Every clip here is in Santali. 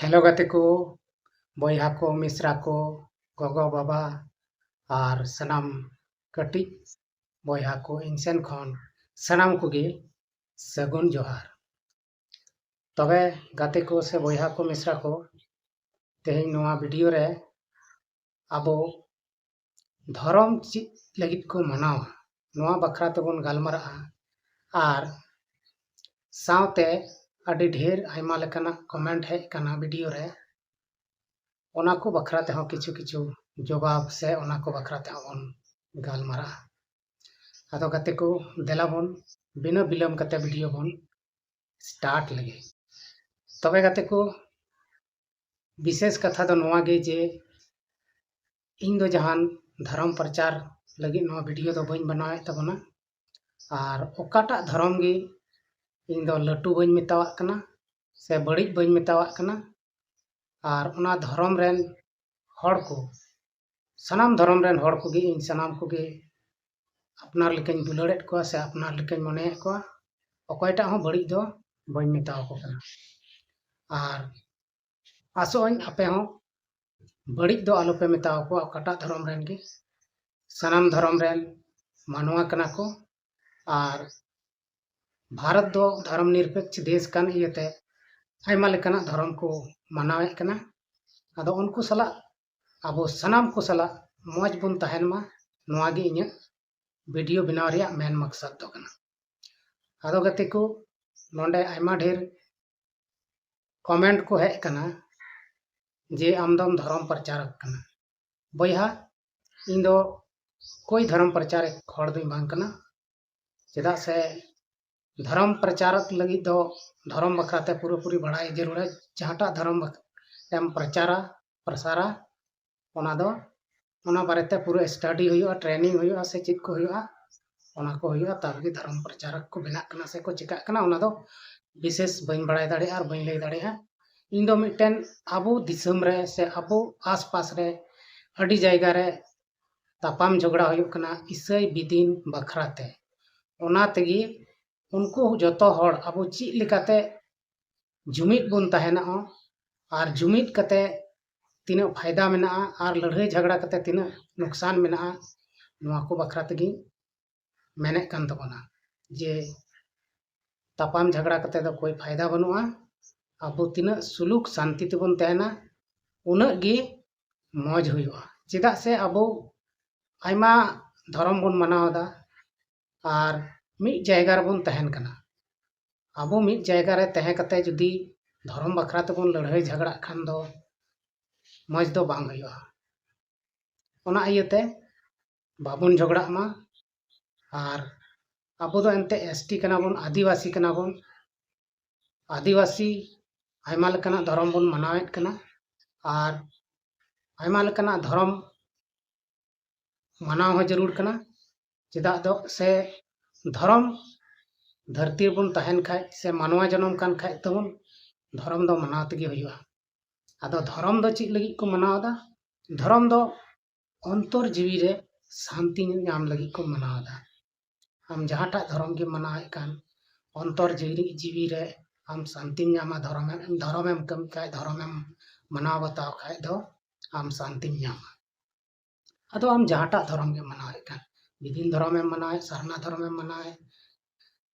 हेलो गाते को बॉयहा को मिश्रा को गोगो बाबा और सनाम कटी बॉयहा को इनसेन खन सनाम कुगे सगुन जोहार तबे गाते को से बॉयहा को मिश्रा को तेहें नोआ वीडियो रे आबो धर्म चीज लगित को मनावा नोआ बखरा तबन गालमारा और सावते अडी ढेर आयमा लेकाना कमेंट है कना वीडियो रे ओना को बखरा ते हो किछु किछु जवाब से ओना को बखरा ते बन गालमारा आदो गाते को देला बन बिना बिलम कते वीडियो बन स्टार्ट लगे तबे गाते को विशेष कथा दो नोआ गे जे इन दो जहान धर्म प्रचार लगे नोआ वीडियो दो बइन बनावे तबना और ओकाटा धर्म गे इन दो लटू बइन मेतावा कना से बड़ी बइन मेतावा कना और ओना धर्म रेन हड़ को सनाम धर्म रेन हड़ को गे इन सनाम को गे अपनार लेकिन दुलाड़ेट को से अपनार लेकिन मने को अकयटा हो बड़ी दो बइन मेतावा को कना और आसोइन आपे हो बड़ी दो आलो पे मेतावा को अकटा धर्म रेन गे सनाम धर्म रेन मानवा कना को और भारत दो धर्म निरपेक्ष देश कान इयते आयमा लेकाना धर्म को मनावे कना आदो उनको सला आबो सनाम को सला मौज बुन तहन मा नोआ गे इnya वीडियो बनाव रिया मेन मकसद दो कना आदो गते को नोंडे आयमा ढेर कमेंट को है कना जे आमदम धर्म प्रचारक कना बयहा इन दो कोई धर्म प्रचारक हड़ दो बांग कना चेदा से धर्म प्रचारक लगी दो धर्म बखराते पूरी बड़ाई जरूर है जहाटा धर्म एम प्रचारा प्रसारा ओना दो ओना बारेते पूरा स्टडी हुआ ट्रेनिंग हुआ से चीज को हुआ ओना को हुआ तब धर्म प्रचारक को बना कना से को चिका कना ओना दो विशेष बइन बड़ाई दाड़े और बइन लई दाड़े इन दो मिटन अबो दिसम रे से अबो आसपास रे अडी जायगा रे तापाम झगड़ा हुआ कना ईसाई बिदिन बखराते ओना तेगी उनको जतो हड़ अब ची लेकाते जुमिद बुन तहना और जुमिद कते तीना फायदा मेना और लड़ाई झगड़ा कते तीना नुकसान मेना नोआ को बखरा तेगी मेने कान तबना जे तापाम झगड़ा कते दो कोई फायदा बनुआ अब तीना सुलूक शांति तेबन तहना उनग गे मौज हुआ चेदा से अब आयमा धर्म बन मनावदा और मिट जायगा रे बन तहन कना आबो मिट जायगा रे तहे कते जुदी धर्म बखरा तबन लड़ाई झगड़ा खान दो मौज दो बांग हुआ ओना इयते बाबन झगड़ा मा और आबो दो एनते एसटी कना बन आदिवासी आयमा लेकाना धर्म बन मनावेत कना और आयमा लेकाना धर्म मनाव हो जरूर कना चेदा दो से धर्म धरती बन तहन खाय से मानवा जन्म कान खाय तबन धर्म दो मनाव तगे हुआ आदो धर्म दो ची लगी को मनावदा धर्म दो अंतर जीवी रे शांति नाम लगी को मनावदा हम जहाटा धर्म के मनाए कान अंतर जीवी रे हम शांति नामा धर्म एम कम खाय धर्म एम मनाव बताव खाय दो हम शांति नामा आदो हम जहाटा धर्म के मनाए कान विभिन्न धर्म में मनाए सरना धर्म में मनाए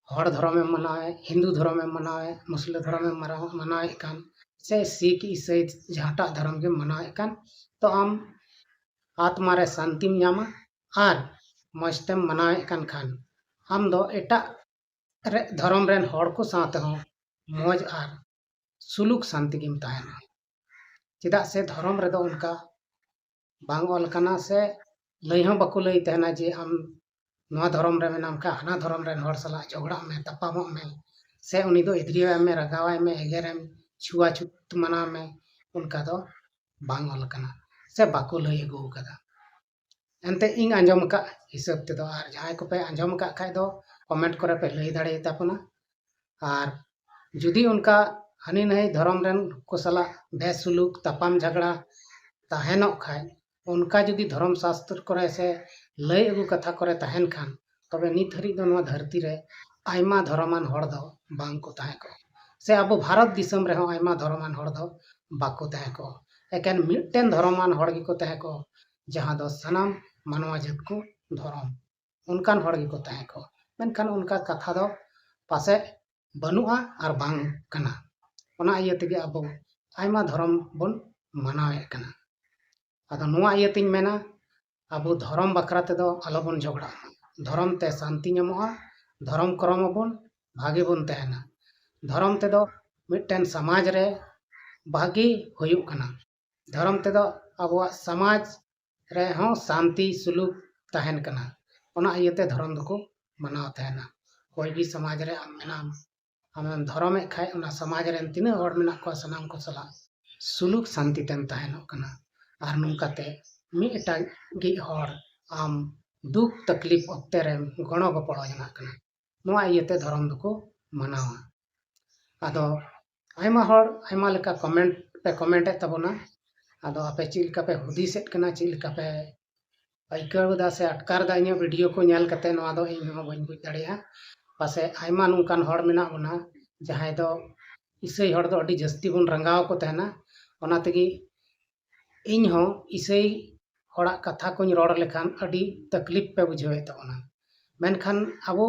हड़ धर्म में मनाए हिंदू धर्म में मनाए मुस्लिम धर्म में मनाए कान से सिख ईसाई जहाटा धर्म के मनाए कान तो हम आत्मा रे शांति नामा और मस्तेम मनाए कान खान हम दो एटा रे धर्म रेन हड़ को साथ हो मौज और सुलूक शांति गिम तहना चेदा से धर्म रे दो उनका बांग ऑल कना से लई हो बको लई तहना जे हम नवा धर्म रे मेनाम का हना धर्म रे हड़ सला झगड़ा में तपाम में से उनी दो इद्रिया में रगावा में एगेर में छुआ छुत मना में उनका दो बांग ऑल कना से बाको लई अगु कदा एनते इन आंजम का हिसाब ते दो और जहां को पे आंजम का खाय दो कमेंट करे पे लई दाड़े तापना और जुदी उनका हनी नहीं धर्म रेन को सला बेसुलूक तपाम झगड़ा तहनो खाय उनका जुदी धर्म शास्त्र करे से लय अगु कथा करे तहन खान तबे नित हरी दो नवा धरती रे आयमा धर्मान हड़ दो बांग को ताहे को से अब भारत दिसम रहे आयमा धर्मान हर दो बाको तहे को एकेन मिटटेन धर्मान हर गिको तहे को जहां दो सनाम मानवा जात को धर्म उनकान हर गिको तहे को मेनखान उनका कथा दो पासे बनुआ और बांग कना ओना इया तेगे अब आयमा धर्म बन मानावे कना आदो नोआ इया तिन मेना अब धर्म बकरा तेदो आलोबन झगड़ा धर्म ते शांति नामोआ धर्म करम बन भागे बन तहना धर्म तेदो मिटटेन समाज रे भागी हुयुग कना धर्म तेदो अबवा समाज रे हों शांति सुलूक तहन कना ओना इयते धर्म दको मनाव तहना कोई भी समाज रे आम मेनाम आम धर्म खाए ओना समाज रे तिना हर मेना को सनाम को सला सुलूक शांति तेन तहनो कना आर नुकाते मिटा गी हर आम दुख तकलीफ अक्ते रे गणो गपड़ो जना कना नोआ इयते धर्म दको मनावा आदो आयमा हर आयमा लेका कमेंट पे कमेंट तबना आदो आपे चिलका पे हुदिसेट कना चिलका पे आइकावदा से अटकारदा इन वीडियो को नेल कते नोआ दो इन हो बन बुझ दाड़िया पासे आयमा नुकान हर मेना बना जहां दो इसई हर दो अडी जस्ती बन रंगाव को तहना ओना तेगी इन हो इसई हड़ा कथा को रोड़ लेखान अडी तकलीफ पे बुझावे तबना मेनखान अबो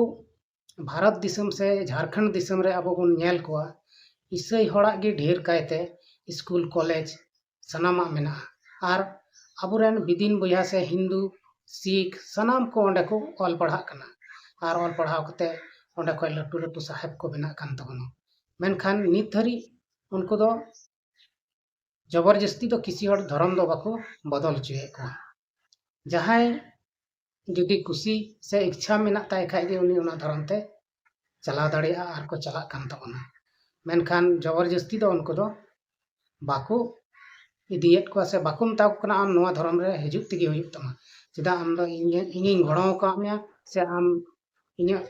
भारत दिसम से झारखंड दिसम रे अबो बन नेल कोआ इसई हड़ा गे ढेर कायते स्कूल कॉलेज सनामा मेना आर अबुरेन बिदिन बया से हिंदू सिख सनाम को ओंडे को ऑल पढ़ा कना आर ऑल पढ़ाव कते ओंडे को लटू लटू साहेब को बना कान तबनो मेनखान नित धरी उनको दो जबरदस्ती तो किसी और धर्म दो बाको बदल चुए को जहां जुदी खुशी से इच्छा मेना ताय खाय गे उनी ओना धर्म ते चलाव दाड़िया आर को चला कान तबना मेनखान जबरदस्ती दो उनको दो बाको इदियत को से बाको मता को आम नोआ धर्म रे हिजुक तिगे हुयुक तमा चेदा आम दो इनिंग गड़ो का मिया से आम इन्या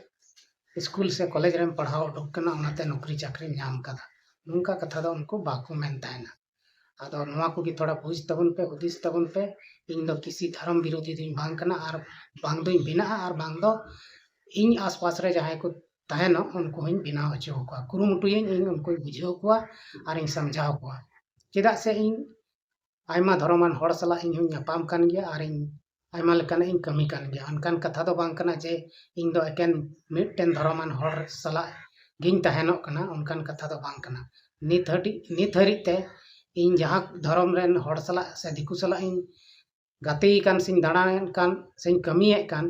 स्कूल से कॉलेज रे पढ़ाओ उडुक कना ओनाते नौकरी चाकरी नाम कदा नुंका कथा दो उनको बाको मेन तायना आदो नोआ को थोड़ा बुझ तबन पे हुदिस तबन पे इन दो किसी धर्म विरोधी दिन बांग कना आर बांग दो बिना आर बांग दो इन आसपास रे जहां को तहनो उनको हन बिना हचो को कुरुमुटुयन इन उनको बुझाव को आर इन समझाव को चेदा से इन आयमा धर्मान हर सला इन हूँ नापाम कान गया आर इन आयमा लेकान इन कमी कान गया अनकान कथा दो बांग कना जे इन दो एकेन मिटटेन धर्मान हर सला गिन तहनो कना उनकान कथा दो बांग कना नित हरी ते इन जहाँ धर्म रेन हर सला से दिकु सला इन गाते कान सिंह दाड़ान कान सिंह कमिए कान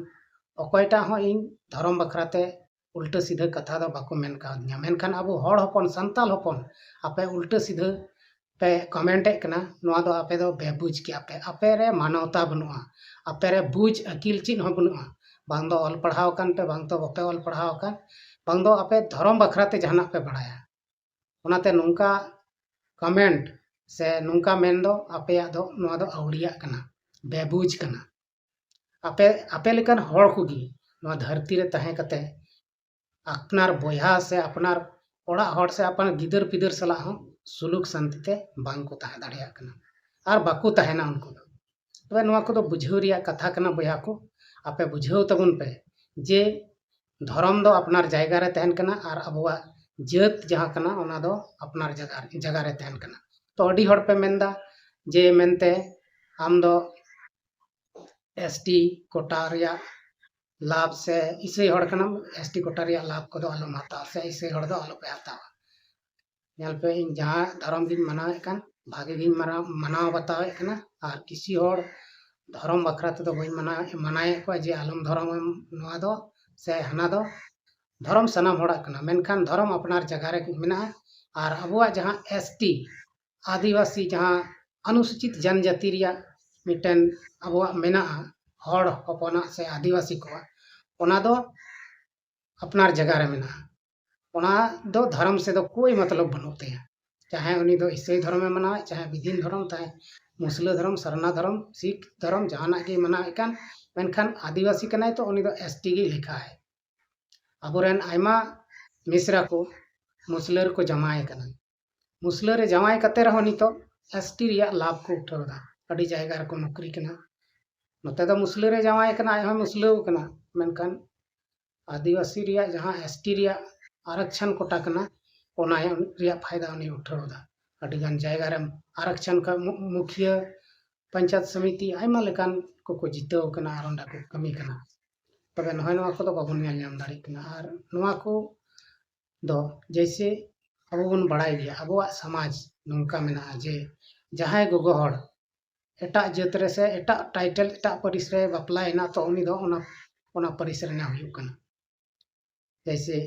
अकयटा हो इन धर्म बखराते उल्टा सीधा कथा दो बाको मेन कादिया मेनखान अब हर हपन संताल हपन आपे उल्टा सीधा पे कमेंटे कना नोआ दो आपे दो बेबुझ के आपे रे मानवता बनुआ आपे रे बुझ अकिल चिन हो बनुआ बांग दो ऑल पढ़ाव कान पे बांग दो बपे ऑल पढ़ाव कान बांग दो आपे धर्म बखराते जहाना पे बढ़ाया ओनाते नुंका कमेंट से नुंका मेन दो आपे दो नोआ दो आवड़िया कना बेबुझ कना आपे आपे लेकन हर कुगी नोआ धरती रे तहे कते अपनार बोया से अपनार ओड़ा हर से अपन गिदर पिदर सला हो सुलूक शांति ते बांग को तहे दाड़िया कना आर बाको तहेना उनको दो तबे नोआ को दो बुझाव रिया कथा कना बोया को आपे बुझाव तबन पे जे धर्म दो अपनार जायगा रे तहन कना आर अबवा जात जहां कना ओना दो अपनार जगह रे तहन कना तो अडी हर पे मेनदा जे मेनते आम दो एसटी कोटा रिया लाभ से इसे हड़ कना एसटी कोटा रिया लाभ को दो आलो माता से इसे हड़ दो आलो पे हतावा नेल पे इन जहां धर्म गिन मनावे कान भागे गिन मनाव बतावे कना आर किसी हड़ धर्म बखरा ते दो बई मनाए को जे आलम धर्म नोआ दो से हना दो धर्म सनाम हड़ा कना मेनखान धर्म अपनार जगह रे मेना आर अबुआ जहां एसटी आदिवासी जहां अनुसूचित जनजाति रिया मिटन अबुआ मेना हड़ हपना से आदिवासी को ओना दो अपनार जगह रे मेना ओना दो धर्म से दो कोई मतलब बनोते हैं चाहे उनी दो ईसाई धर्म में मनाए चाहे विधीन धर्म चाहे मुस्लिम धर्म सरना धर्म सिख धर्म जहाना के मनाए कान मेनखान आदिवासी कनाय तो उनी दो एसटी गे लिखा है अबुरेन आयमा मिश्रा को मुस्लिम को जमाए कना मुस्लिम रे जमाए कते रहो नितो एसटी रिया लाभ को उठावदा अडी जायगा को नौकरी कना नोते दो मुस्लिम रे जमाए कना आय मुस्लिम कना मेनखान आदिवासी रिया जहां एसटी रिया आरक्षण कोटा कना ᱚᱱᱟ ᱨᱮᱭᱟᱜ ᱯᱷᱟᱭᱫᱟ ᱩᱱᱤ ᱩᱴᱷᱟᱹᱣᱫᱟ ᱟᱹᱰᱤᱜᱟन ᱡᱟᱭᱜᱟ ᱨᱮ आरक्षण का मुखिया पंचायत समिति आयमा लेकान को जिताव कना और अंडा को कमी कना तबे नहय नवा को बाबन नेल नाम दाड़ी कना और नवा को दो जैसे अब बन बड़ाई गया अब समाज नौका मेना जे जहां गोगो हड़ एटा जात रे से एटा टाइटल एटा परिस रे बापलायना तो उनी दो ओना परिस रे ना हुयु कना जैसे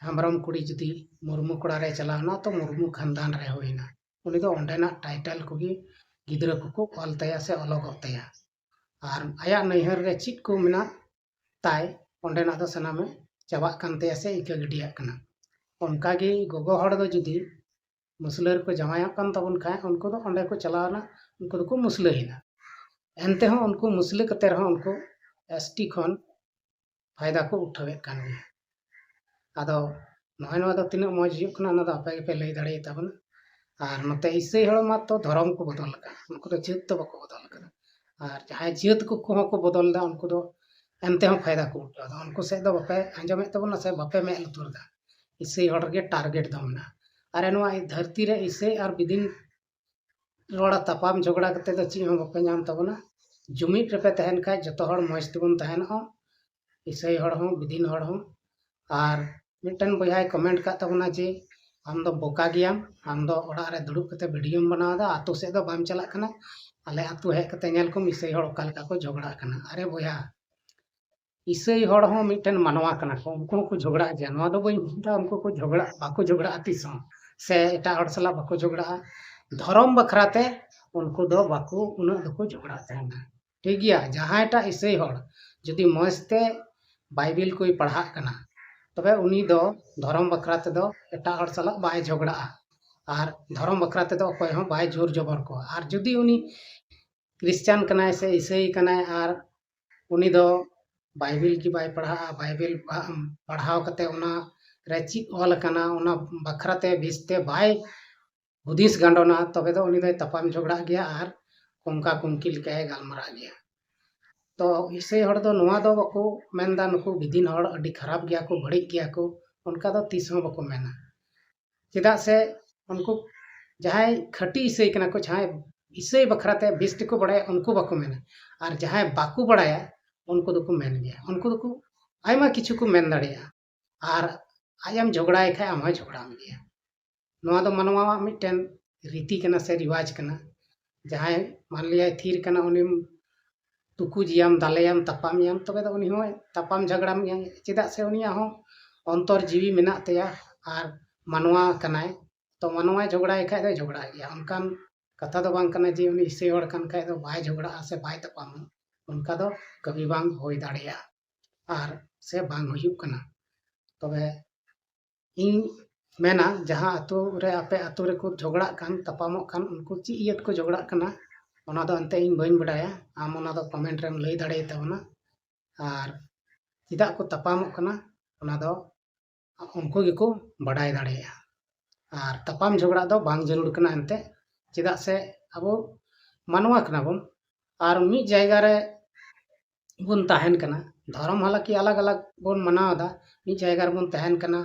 हेम्ब्रम कुड़ी जुदी मुर्मू कड़ा रे चलावना तो मुर्मू खानदान रे होइना उनी दो ओंडेना टाइटल कोगी गिद्रा को ऑल तया से अलग तया और आया नैहर रे चित को मेना ताय ओंडेना दो सनामे चाबा कान तया से इका गिडिया कना उनका गे गोगो हड़ दो जुदी मुसलर को जमाया कान तबन खाय उनको दो ओंडे को चलावना उनको दो को मुसलहिना एनते हो उनको मुसले कते रहो उनको एसटी खन फायदा को उठावे कान गया आदो नहय नवा दो तिना मौज हुयु कना ना दो आपे पे लई दाड़े ताबन और नते इसे हड़ मा तो धर्म को बदल का उनको दो जात तो बको बदल का और जहां जात को बदल दा उनको दो एनते हो फायदा को उठादा उनको से दो बापे आंजमे तबन से बापे में लुतुरदा इसे हड़ गे टारगेट दमना अरे नवा धरती रे इसे और बिदिन रोड़ा तपाम झगड़ा कते दो ची हो बापे नाम तबना जुमिट रे पे तहन खाय जतो हड़ मौज तबन तहन हो इसे हड़ हो बिदिन हड़ हो और मिटन बहाय कमेंट का तबना जे आम दो बोका गियाम आम दो ओड़ा रे दुड़ुब कते वीडियो बनावदा आतु से दो बाम चला कना आले आतु हे कते नेल को इसे हड़ ओका लेका को झगड़ा कना अरे बया इसे हड़ हो मिटन मानवा कना को उनको को झगड़ा गया नवा दो बई उनको को झगड़ा बाको झगड़ा तिस से एटा हड़ सला बाको झगड़ा धर्म बखराते उनको दो बाको उना दो झगड़ा तहना ठीक गया जहां एटा इसे हड़ जदि मौजते बाइबिल कोई पढ़ा कना तबे उनी दो धर्म बखराते दो एटा हड़ सला बाय झगड़ा और धर्म बखराते दो कोई हो बाय जोर जबर को और जदि उनी क्रिश्चियन कनाय से ईसाई कनाय और उनी दो बाइबिल की बाय पढ़ा बाइबिल पढ़ाव कते उना रे चित ऑल कना उना बखराते भिसते बाय हुदिस गांडोना तबे दो उनी दो तपाम झगड़ा गया और कुंका कुंकिल के गालमरा गया तो इसे हड़ दो नवा दो बको मेनदा नुकु बिदिन हड़ अडी खराब गया को बड़ी गया को उनका दो तीस हो बको मेना चेदा से उनको जहां खटी इसे कना को जहां इसे बखराते बिस्ट को बड़ाय उनको बको मेना और जहां बाकू बड़ाया उनको दो को मेन गया उनको दो को आयमा किछु को मेन दाड़िया और आयम झगड़ाय खाय आम झगड़ा गया नवा दो मानवा मिटन रीति कना से रिवाज कना जहां मान लिया थीर कना उनी तुकुजियाम दालेयाम तपामियाम तबे दो उनी हो तपाम झगड़ा में चेदा से उनिया हो अंतर जीवी मेना तया और मानवा कनाय तो मानवा झगड़ा खाय दो झगड़ा गया उनकान कथा दो बांग कना जे उनी इसे हड़ कान खाय दो बाय झगड़ा से बाय तपाम उनका दो कभी बांग होई दाड़िया और से बांग हुयु कना तबे इन मेना जहां अतु रे आपे अतु रे को झगड़ा कान तपामो कान उनको ची इयत को झगड़ा कना ओना दो अंते इन बइन बडाया आम ओना दो कमेंट रेम लई दाड़े ताबना और चिदा को तपामो कना ओना दो उनको गिको बडाय दाड़ेया और तपाम झगड़ा दो बांग जरूर कना अंते चिदा से अब मानवा कना बन और मी जायगा रे बन तहन कना धर्म हालांकि अलग अलग बन मनावदा मी जायगा रे बन तहन कना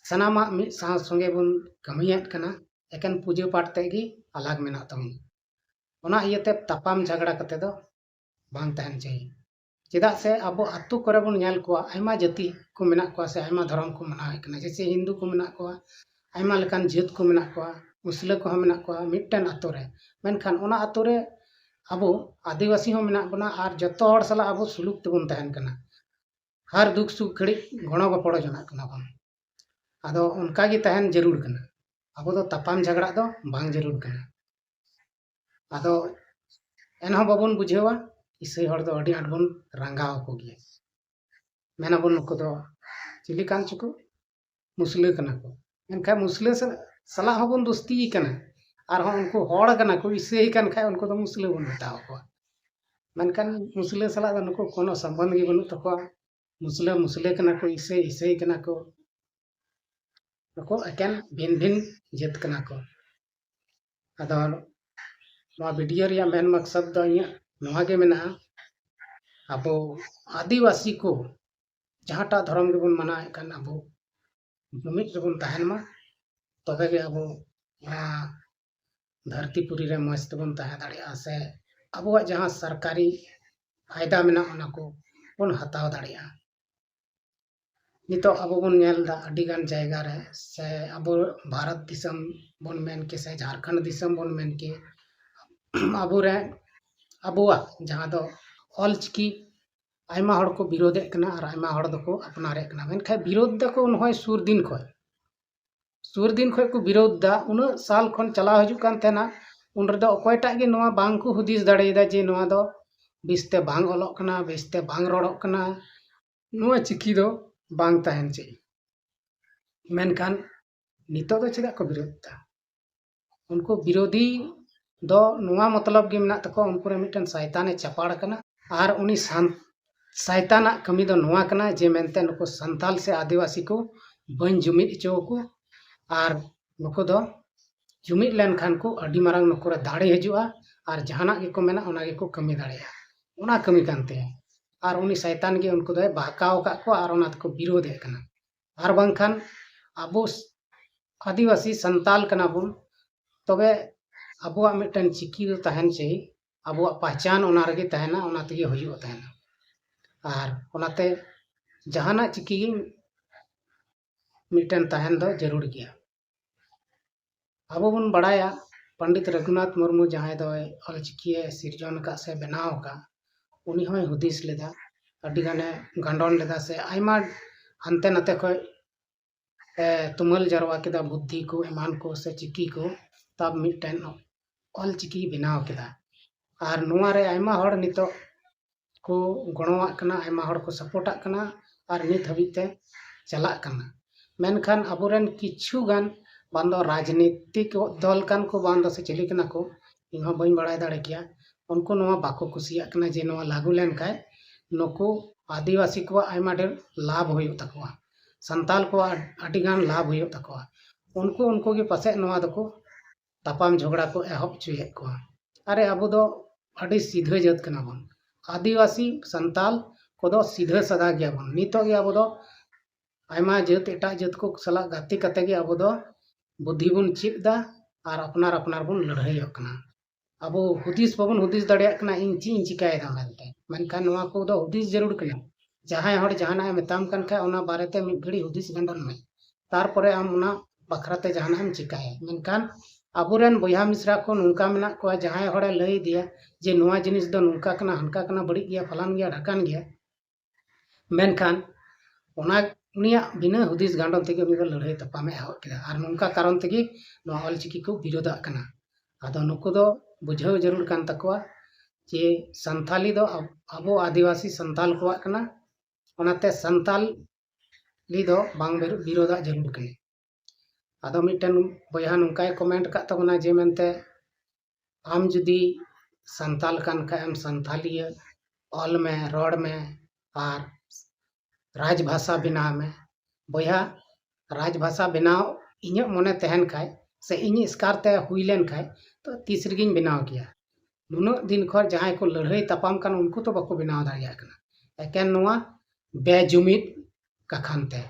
सनामा मी साव संगे बन कमियत कना एकेन पूजा पाठ तेगी अलग मेना तबन ओना इयते तपाम झगड़ा कते दो बांग तहन चाहिए चेदा से अब अतु करे बन नेल को आयमा जाति को मेना को से आयमा धर्म को मनावे कना जैसे हिंदू को मेना को आयमा लेकान जात को मेना को मुस्लिम को मेना को मिटन अतु रे मेनखान ओना अतु रे अब आदिवासी हो मेना बना और जतो हड़ सला अब सुलूक तबन तहन कना हर दुख सुख घड़ी गणो गपड़ो जना कना बन आदो उनका गी तहन जरूर कना अब दो तपाम झगड़ा दो बांग जरूर कना आदो एनहो बाबन बुझेवा इसे हड़ दो अडी आडबन रंगाव को गे मेना बन नुको दो चिली कान चुको मुसले कना को एनखा मुसले से सला हबन दोस्ती कना और हम उनको हड़ कना को इसे ही कन खाय उनको दो मुसले बन बताव को मनकन मुसले सला दो नुको कोनो संबंध गे बनु तको मुसले मुसले कना को इसे ही कना को नुको एकेन भिन भिन जात कना को आदो वीडियो रिया मेन मकसद दो नवा गे मेना अब आदिवासी को जहाटा धर्म के बन मनाए कन अब जुमिद रेबन तहन मा तबे गे अबो धरती पुरी रे मौज तेबन तहे दाड़िया से अबुआ जहां सरकारी फायदा मेना ओना को बन हताव दाड़िया नितो अबो बन नेल दा अडी गान जायगा रे से अबो भारत दिसम बन मेन के से झारखंड दिसम बन मेन के अबो रे अबुआ जहां दो ऑलचिकी आयमा हड़ को विरोधे कना और आयमा हड़ दो को अपनारे कना मेनखा विरोध दको नहय सुर दिन खो को विरोध दा उन साल खन चला हजु कान तेना उन रे दो अकोयटा गे नोआ बांग को हुदिस दाड़ेदा जे नोआ दो बिस्ते बांग ऑलोक कना बिस्ते बांग रोड़ोक कना नोआ चिकी दो बांग तहन चे मेनखान नितो दो चेदा को विरोध दा उनको विरोधी दो नोआ मतलब गे मेना तको उनको रे मिटन शैताने चपाड़ कना आर उनी शैताना कमी दो नोआ कना जे मेनते नुको संताल से आदिवासी को बन जुमिद चो को और नुको दो जुमिद लेनखान को अडी मारंग नुको रे दाड़े हजुआ और जहाना गे को मेना ओना गे को कमी दाड़ेया ओना कमी कानते और उनी शैतान गे उनको दो बहकाव का को और ओना को विरोध है कना और बांखान अबो आदिवासी संताल कना बुन तबे अबुआ मिटन चिकी दो तहन चाहिए अबुआ पहचान ओना रगे तहना ओना तगे हुजुआ तहना और ओनाते जहाना चिकी मिटन तहन दो जरूर गया अब बन बड़ाया पंडित रघुनाथ मुर्मू जहां दो ऑलचिकी सिरजन का से बनाव का उनी होय हुदिस लेदा अडी गाने गंडन लेदा से आयमा हनते नते खय तुमल जरवा केदा बुद्धि को ईमान को से चिकी को तब मिटन ऑलचिकी बनाव केदा और नोआ रे आयमा हड़ नितो को गणवा कना आयमा हड़ को सपोर्टा कना और नित हबीते चला कना मेनखान अबोरेन किछु गान बांदो राजनीतिक दल कान को बांदो से चली कना को इहो बइन बड़ाय दाड़े किया उनको नोआ बाको कुसिया कना जे नोआ लागू लेन खाय नको आदिवासी को आयमा डेर लाभ होयो तकवा संताल को अडी गान लाभ होयो तकवा उनको उनको के पासे नोआ दको तापाम झगड़ा को एहब चुये को अरे अबो दो अडी सीधे जत कना बन आदिवासी संताल को दो सीधे सदा गया बन नितो गे अबो दो आयमा जत एटा जत को सला गाती कते गे अबो दो बुद्धि बन चिप दा और अपनार अपनार बन लड़ाई कना अब हुदिस बबन हुदिस दाड़िया कना इन ची चिकायदा मेनते मेनखान नोआ को दो हुदिस जरूर कना जहां हड़ जहाना मेताम कन खा ओना बारेते मिद घड़ी हुदिस गंडन में तारपरे आम ओना बखराते जहाना हम चिकाय मेनखान अबुरेन बया मिश्रा को नुका मेना को जहां हड़े लई दिया जे नोआ जिनिस दो नुका कना हनका कना बड़ी गया फलान गया ढकान गया मेनखान ओना उनिया बिना हुदिस गांडन तेगे उनी लड़ाई तपामे एहब केदा और नुका कारण तेगे नोआ ऑलचिकी को विरोधा कना आदो नुको दो बुझाव जरूर कान तकवा जे संथाली दो अबो आदिवासी संताल को कना ओनाते संताली दो बांग विरोधा जरूर कने आदो मिटन बया नुकाय कमेंट का तबना जे मेनते आम जुदी संताल कान खा एम संथालिया ऑल में रोड में और राजभाषा बनाव में बया राजभाषा बनाव इᱧ मने तहन खाय से इᱧ स्कारते हुई लेन खाय तो तीसरी बनाव किया नुनो दिन खर जहां को लड़ाई तपाम कान उनको तो बाको बनाव दाड़िया कना एकेन नोआ बेजुमिद कखानते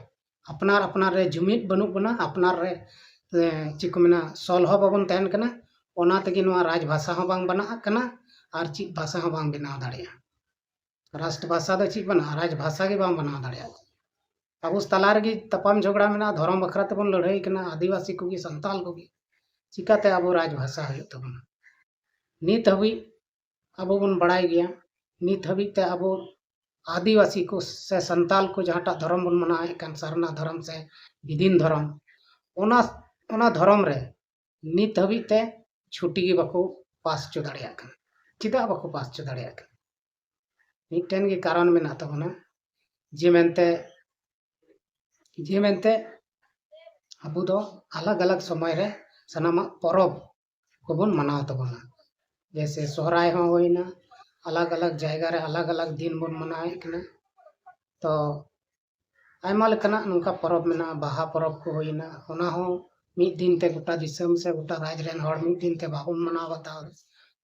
अपनार अपनार रे जुमिद बनु बना अपनार रे चिको मेना सॉल्व बाबन तहन कना ओना तगे नोआ राजभाषा हो बांग बना कना और ची भाषा हो बांग बनाव दाड़िया राष्ट्र भाषा दो ची बना राजभाषा के बांग बनाव दाड़िया अब उस तलार की तपाम झगड़ा में धर्म बखरा तबन लड़ाई कना आदिवासी को संताल को चिकाते अब राजभाषा हो तबना नित हबी अब बन बड़ाई गया नित हबी ते अब आदिवासी को से संताल को जहाटा धर्म बन मनाए कान सरना धर्म से विदिन धर्म ओना धर्म रे नित हबी ते छुट्टी की बाको पास चो दाड़िया कना चिदा बाको पास चो दाड़िया कना मिटन के कारण में ना तबना जे मेनते अब दो अलग अलग समय रे सनामा परब को बन मनाव तबना जैसे सोहराय हो होइना अलग अलग जगह रे अलग अलग दिन बन मनाए कना तो आयमा लेकना नुका परब मेना बाहा परब को होइना ओना हो मिद दिन ते गोटा दिसम से गोटा राज रेन हड़ मिद दिन ते बाबन मनाव बताओ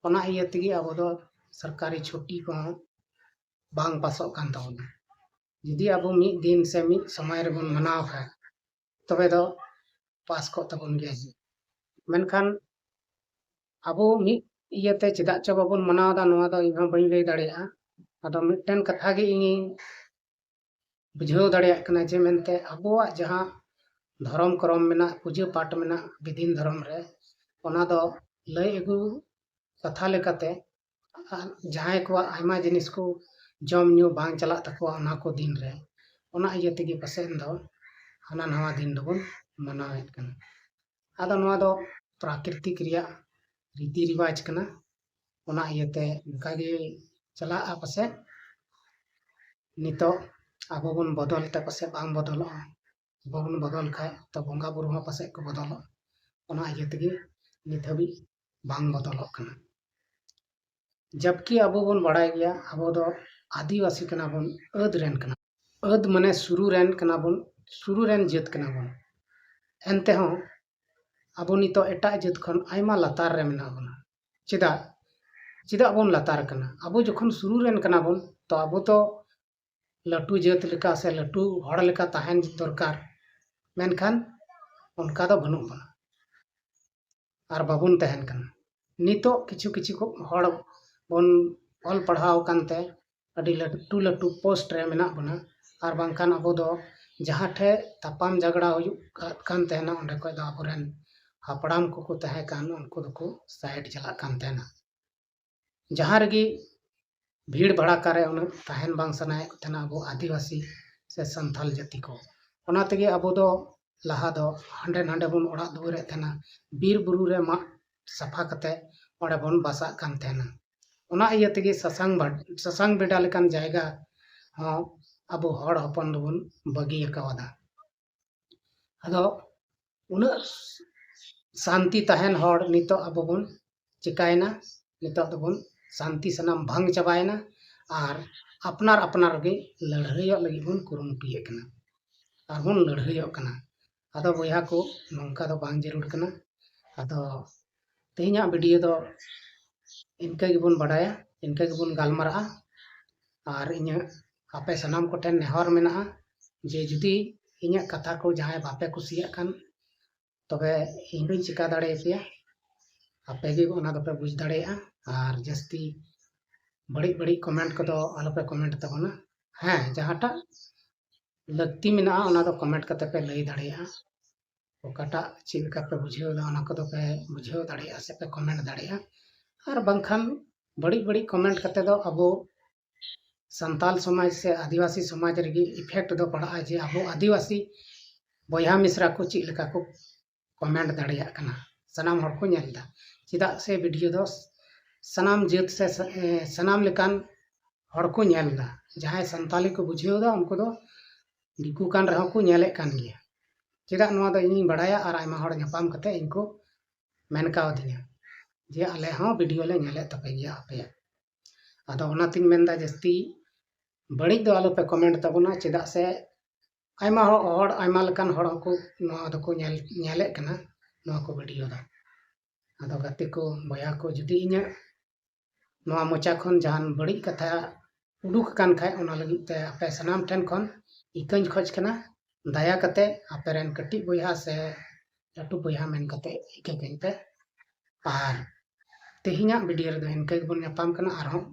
ओना इया तगी अब दो सरकारी छुट्टी को बांग पासो कान तबना यदि अब मिद दिन से मिद समय रे बन मनाव है तबे दो पास को तबन गया मेनखान abo mid iyate cedak co babon manaw da noa do inya bain lay dareya ado mitten katha ge ini bujhaw dareya kana je mente abowa jaha धर्म करम मेना पूजा पाठ मेना विधिन धर्म रे ओना दो लय एगु कथा लेकाते जहां को आयमा जिनिस को जम न्यू बांग चला तको ओना को दिन रे ओना इयते गे पसेन दो हना नवा दिन दोबन मनावेत कना आदो नवा दो प्राकृतिक रिया रीति रिवाज कना ओना इयते कागे चला आ पसे नितो आबो बन बदल ते पसे बांग बदलो बबन बदल खाए तो बंगा बुरु हाँ पासे को बदलो ओना इयते गे नित हाबी बांग बदलोग कना जबकि अबो बन बड़ाय गया अबो दो आदिवासी कना बन अद रेन कना अद माने शुरू रेन कना बन शुरू रेन जात कना बन एनते हो अबो नितो एटा जात खन आयमा लातार रे मेना बना चिदा चिदा बन लातार कना अबो जखन शुरू रेन कना बन तो अबो तो लटू जात लेका से लटू हड़ लेका ताहेन दरकार मेनखान उनका दो बनु बना और बाबुन तहन कना नितो किछु किछु को हड़ बन ऑल पढ़ाव कानते अडी लटू लटू पोस्ट रे मेना बना और बांखान अबो दो जहां ठे तापाम झगड़ा हुयु कान तहना ओंडे को दो अबोरेन हापड़ाम को तहे कान उनको दो साइड चला कान तहना जहां रगी भीड़ भड़ाका रे उन तहन बांग सनाय तहना अबो आदिवासी से संथाल जाति को ओना तेगे अबो दो लहा दो हांडे नांडे बन ओड़ा दुरे तहना बीर बुरु रे मा सफा कते ओडे बन बासा कान तहना ओना इया तेगे ससांग बेडा लेकान जायगा हो अबो हड़ हपन दोबन बगी अकावदा अदो उना शांति तहन हड़ नितो अबो बन चिकायना नितो दोबन शांति सनाम भंग चबायना और अपनार अपनार गे लड़ाईयो लगी बन कुरुमुटुये कना और बन लड़ाईयो कना अदो बया को नोंका दो बांग जरूर कना अदो तेहिया वीडियो दो इनका गे बन बडाया इनका गे बन गालमारा और इन्या आपे सनाम को ठेन नेहर मेना जे जुदी इन्या कथा को जहां बापे कुसिया कान तबे इन बिन चिका दाड़े पिया आपे गे ओना दो पे बुझ दाड़ेया और जस्ती बड़ी बड़ी कमेंट को दो आलोपे कमेंट तबना हाँ जहांटा लगती मेना ओना दो कमेंट कते पे लई दाड़ेया ओकाटा चिलका पे बुझेव दा ओना को दो पे बुझेव दाड़ेया से पे कमेंट दाड़ेया और बंखान बड़ी बड़ी कमेंट कते दो अबो संताल समाज से आदिवासी समाज रगी इफेक्ट दो पड़ा जे अबो आदिवासी बया मिश्रा को चिलका को कमेंट दाड़ेया कना सनाम हर को नेलदा चिदा से वीडियो दो सनाम जात से सनाम लेकान हर को नेलदा जहां संताली को बुझेव दा उनको दो दिकु कान रहो को नेले कान गया चिदा नवा दो इनी बड़ाया और आयमा हड़ न्यापाम कते इनको मेनकाव दिया जे आले हाँ वीडियो ले नेले तपे गया आपे अदो ओनातिन मेनदा जस्ती बड़ी दो आलो पे कमेंट तबना चिदा से आयमा हड़ आयमा लेकान हड़ को नवा दो को नेले कना नवा को वीडियो दा अदो गति को बया को जुदी इन्या नवा मोचा खन जहान बड़ी कथा उडुक कान खाय ओना लगी ते आपे सनाम ठेन खन इकंज खोज कना दाया कते आपे रेन कटी बया से लटू बया मेन कते इके कनते और तेहिना वीडियो रे दो इनके बन न्यापाम कना और हम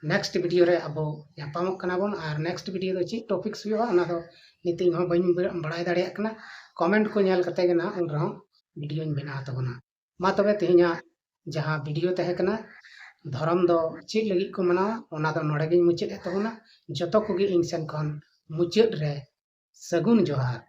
नेक्स्ट वीडियो रे अबो न्यापामोग कना बन और नेक्स्ट वीडियो दो ची टॉपिक्स हुआ ओना दो निति हो बइन बड़ाय दाड़िया कना कमेंट को नेल कते गना उन रहो वीडियो बना तबना मा तबे तेहिना जहां वीडियो तहे कना धर्म दो चेक लगी को मना ओना दो नोडे गिन मुचेद तबना जतो को गे इन सेन खन मुचेद रे सगुन जोहार।